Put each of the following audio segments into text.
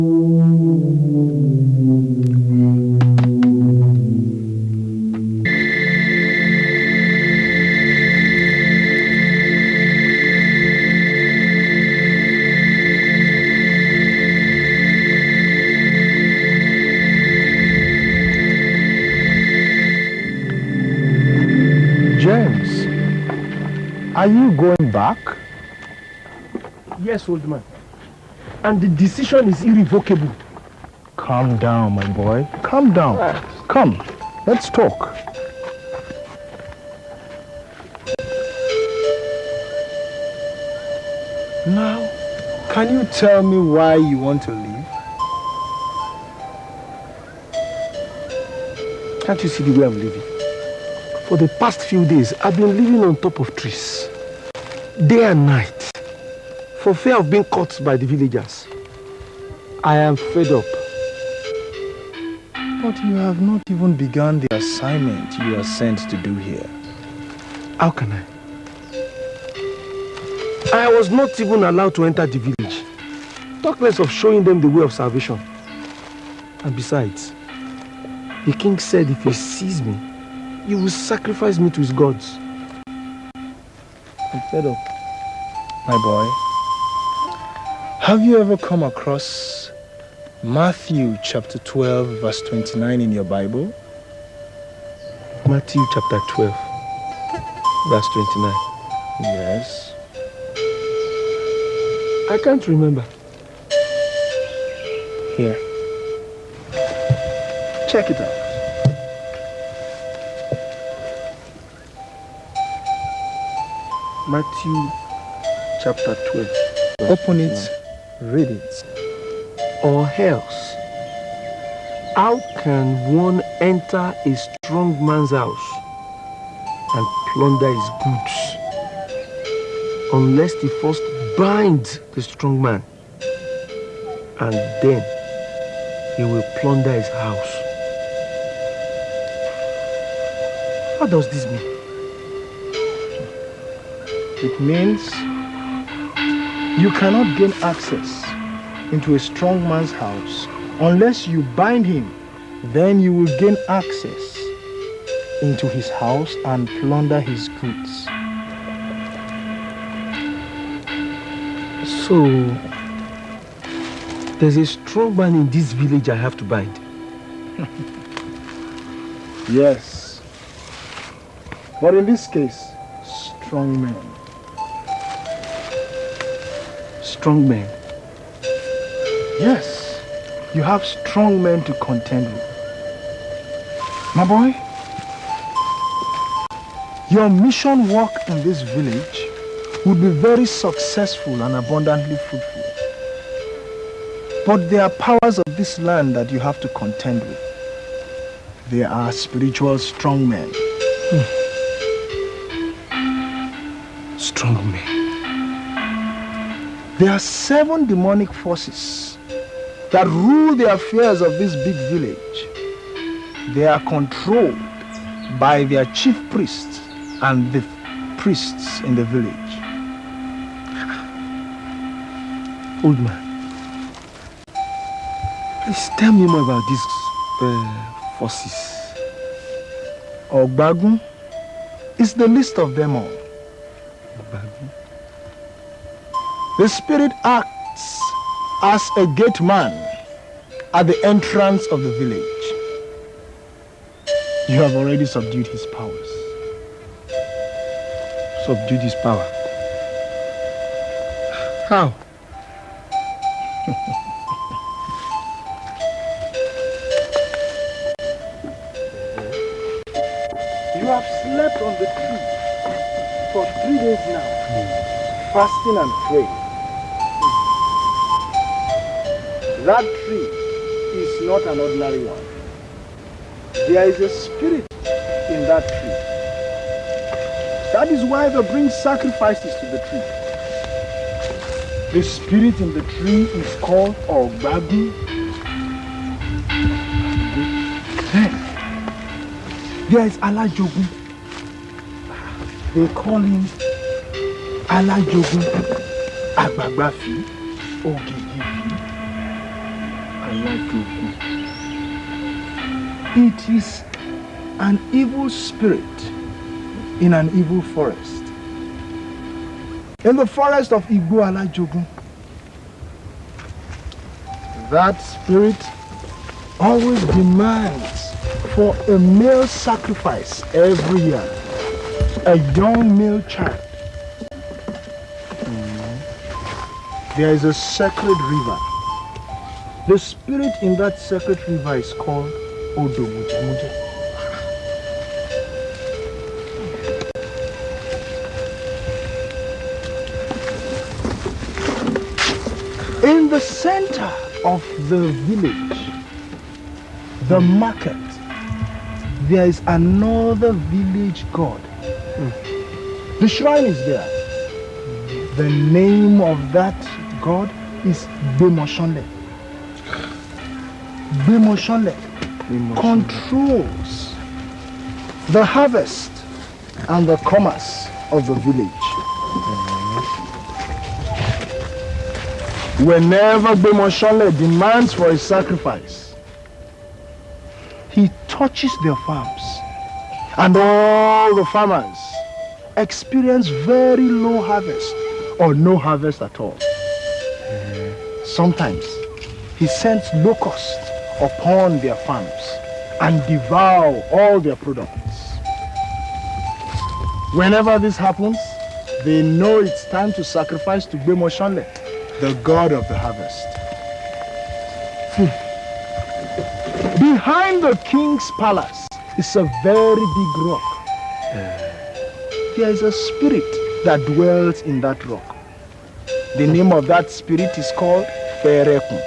James, are you going back? Yes, old man. And the decision is irrevocable. Calm down, my boy. Calm down. Come, let's talk. Now, can you tell me why you want to leave? Can't you see the way I'm living? For the past few days, I've been living on top of trees, day and night, for fear of being caught by the villagers. I am fed up. But you have not even begun the assignment you are sent to do here. How can I? I was not even allowed to enter the village. Talk less of showing them the way of salvation. And besides, the king said if he sees me, he will sacrifice me to his gods. I'm fed up. My boy, have you ever come across Matthew chapter 12 verse 29 in your Bible? Matthew chapter 12, verse 29. Yes. I can't remember. Here. Check it out. Matthew chapter 12. Open it, read it. Or else, how can one enter a strong man's house and plunder his goods unless he first binds the strong man, and then he will plunder his house? What does this mean? It means you cannot gain access into a strong man's house unless you bind him. Then you will gain access into his house and plunder his goods. So, there's a strong man in this village I have to bind. Yes. But in this case, strong men. Strong men. Yes, you have strong men to contend with. My boy, your mission work in this village would be very successful and abundantly fruitful. But there are powers of this land that you have to contend with. They are spiritual strong men. Strong men. There are 7 demonic forces that rule the affairs of this big village. They are controlled by their chief priests and the priests in the village. Old man, please tell me more about these forces. Ogbagun is the least of them all. Ogbagun. The spirit acts as a gate man at the entrance of the village. You have already subdued his powers. Subdued his power. How? You have slept on the tree for 3 days now, fasting and praying. That tree is not an ordinary one. There is a spirit in that tree. That is why they bring sacrifices to the tree. The spirit in the tree is called Ogbagun. Then there is Alajogun. They call him Alajogun Agbagbafi Ogegifi. It is an evil spirit in an evil forest. In the forest of Igbo Alajogun, that spirit always demands for a male sacrifice every year. A young male child. There is a sacred river. The spirit in that sacred river is called Odomujemuje. In the center of the village, the market, there is another village god. The shrine is there. The name of that god is Bemoshonle. Bemoshonle controls the harvest and the commerce of the village. Whenever Bemoshonle demands for a sacrifice, he touches their farms, and all the farmers experience very low harvest or no harvest at all. Sometimes he sends locusts upon their farms and devour all their products. Whenever this happens, they know it's time to sacrifice to Bemoshonle, the god of the harvest. Behind the king's palace is a very big rock. There is a spirit that dwells in that rock. The name of that spirit is called Ferekun.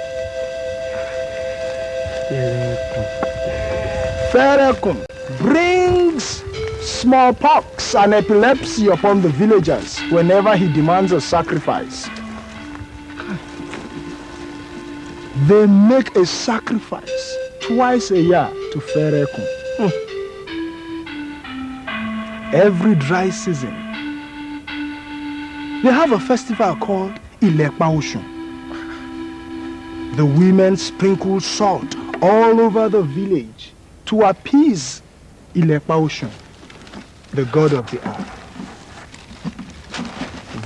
Ferekun brings smallpox and epilepsy upon the villagers whenever he demands a sacrifice. They make a sacrifice twice a year to Ferekun. Every dry season, they have a festival called Ilekpa Oshun. The women sprinkle salt all over the village to appease Ilekpa Oshun, the god of the earth.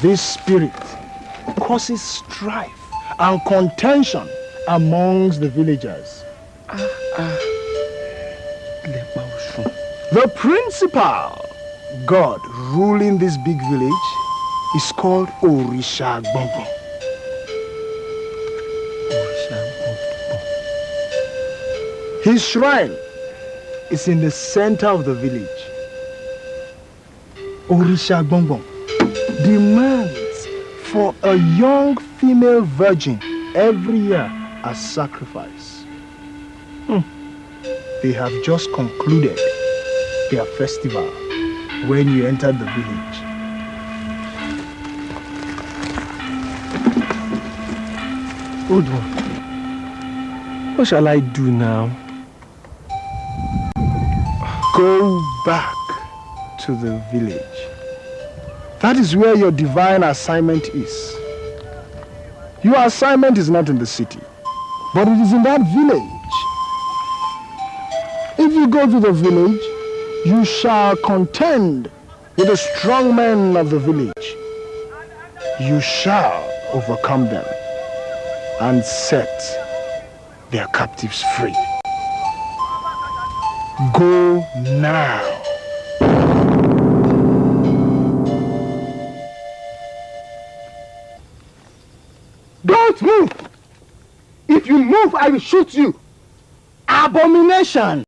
This spirit causes strife and contention amongst the villagers. The principal god ruling this big village is called Orisha Gbongbon. His shrine is in the center of the village. Orisha Gbongbon demands for a young female virgin every year as sacrifice. They have just concluded their festival when you enter the village. Old one, what shall I do now? Go back to the village. That is where your divine assignment is. Your assignment is not in the city, but it is in that village. If you go to the village, you shall contend with the strong men of the village. You shall overcome them and set their captives free. Go now. Don't move! If you move, I will shoot you. Abomination!